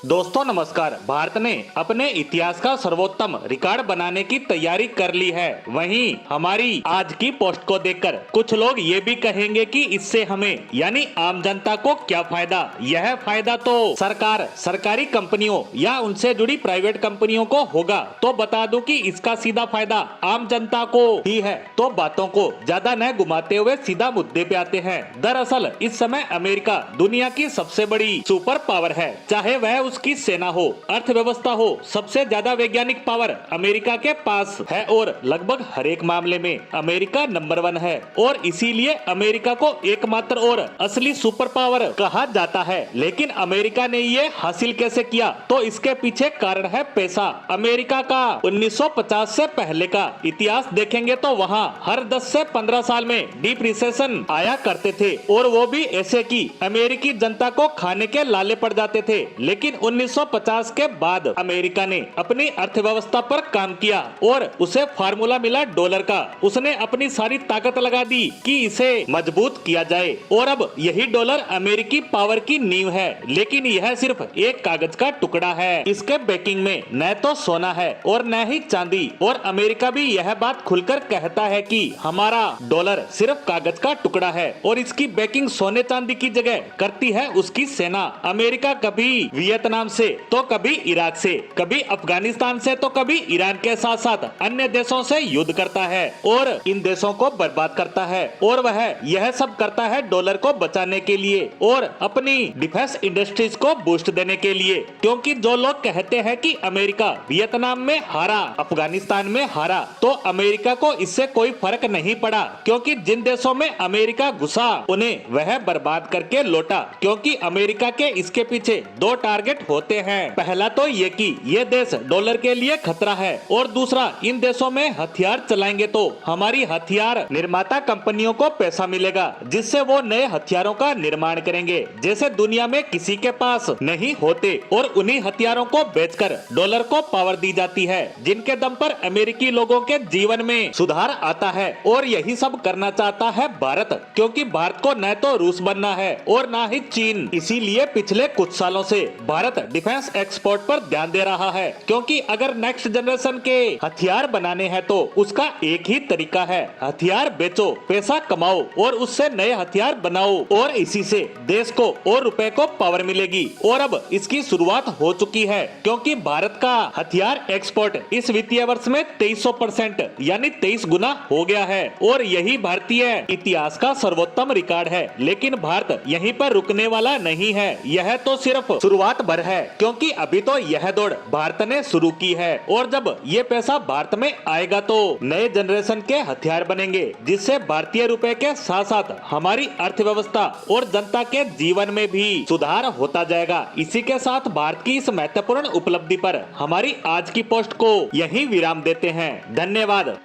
दोस्तों नमस्कार। भारत ने अपने इतिहास का सर्वोत्तम रिकॉर्ड बनाने की तैयारी कर ली है। वहीं हमारी आज की पोस्ट को देखकर कुछ लोग ये भी कहेंगे कि इससे हमें यानी आम जनता को क्या फायदा। यह फायदा तो सरकार, सरकारी कंपनियों या उनसे जुड़ी प्राइवेट कंपनियों को होगा। तो बता दूं कि इसका सीधा फायदा आम जनता को ही है। तो बातों को ज्यादा न घुमाते हुए सीधा मुद्दे पे आते हैं। दरअसल इस समय अमेरिका दुनिया की सबसे बड़ी सुपर पावर है। चाहे वह उसकी सेना हो, अर्थव्यवस्था हो, सबसे ज्यादा वैज्ञानिक पावर अमेरिका के पास है और लगभग हर एक मामले में अमेरिका नंबर 1 है। और इसीलिए अमेरिका को एकमात्र और असली सुपर पावर कहा जाता है। लेकिन अमेरिका ने ये हासिल कैसे किया, तो इसके पीछे कारण है पैसा। अमेरिका का 1950 से पहले का इतिहास देखेंगे तो वहाँ हर 10 से 15 साल में डीप रिसेशन आया करते थे और वो भी ऐसे कि अमेरिकी जनता को खाने के लाले पड़ जाते थे। लेकिन 1950 के बाद अमेरिका ने अपनी अर्थव्यवस्था पर काम किया और उसे फार्मूला मिला डॉलर का। उसने अपनी सारी ताकत लगा दी कि इसे मजबूत किया जाए और अब यही डॉलर अमेरिकी पावर की नींव है। लेकिन यह सिर्फ एक कागज का टुकड़ा है। इसके बैकिंग में न तो सोना है और न ही चांदी। और अमेरिका भी यह बात खुलकर कहता है कि हमारा डॉलर सिर्फ कागज का टुकड़ा है और इसकी बैकिंग सोने चांदी की जगह करती है उसकी सेना। अमेरिका कभी वियतनाम से तो कभी इराक से, कभी अफगानिस्तान से तो कभी ईरान के साथ साथ अन्य देशों से युद्ध करता है और इन देशों को बर्बाद करता है। और वह यह सब करता है डॉलर को बचाने के लिए और अपनी डिफेंस इंडस्ट्रीज को बूस्ट देने के लिए। क्योंकि जो लोग कहते हैं कि अमेरिका वियतनाम में हारा, अफगानिस्तान में हारा, तो अमेरिका को इससे कोई फर्क नहीं पड़ा। क्योंकि जिन देशों में अमेरिका घुसा उन्हें वह बर्बाद करके लौटा। क्योंकि अमेरिका के इसके पीछे दो टारगेट होते हैं। पहला तो ये कि ये देश डॉलर के लिए खतरा है और दूसरा इन देशों में हथियार चलाएंगे तो हमारी हथियार निर्माता कंपनियों को पैसा मिलेगा जिससे वो नए हथियारों का निर्माण करेंगे जैसे दुनिया में किसी के पास नहीं होते। और उन्हीं हथियारों को बेचकर डॉलर को पावर दी जाती है जिनके दम पर अमेरिकी लोगों के जीवन में सुधार आता है। और यही सब करना चाहता है भारत। क्योंकि भारत को न तो रूस बनना है और न ही चीन। इसीलिए पिछले कुछ सालों से भारत डिफेंस एक्सपोर्ट पर ध्यान दे रहा है। क्योंकि अगर नेक्स्ट जनरेशन के हथियार बनाने हैं तो उसका एक ही तरीका है, हथियार बेचो, पैसा कमाओ और उससे नए हथियार बनाओ और इसी से देश को और रुपए को पावर मिलेगी। और अब इसकी शुरुआत हो चुकी है। क्योंकि भारत का हथियार एक्सपोर्ट इस वित्तीय वर्ष में 2300% यानी 23 गुना हो गया है और यही भारतीय इतिहास का सर्वोत्तम रिकॉर्ड है। लेकिन भारत यहीं पर रुकने वाला नहीं है। यह तो सिर्फ शुरुआत भर है। क्योंकि अभी तो यह दौड़ भारत ने शुरू की है और जब ये पैसा भारत में आएगा तो नए जनरेशन के हथियार बनेंगे जिससे भारतीय रुपए के साथ साथ हमारी अर्थव्यवस्था और जनता के जीवन में भी सुधार होता जाएगा। इसी के साथ भारत की इस महत्वपूर्ण उपलब्धि पर हमारी आज की पोस्ट को यहीं विराम देते हैं। धन्यवाद।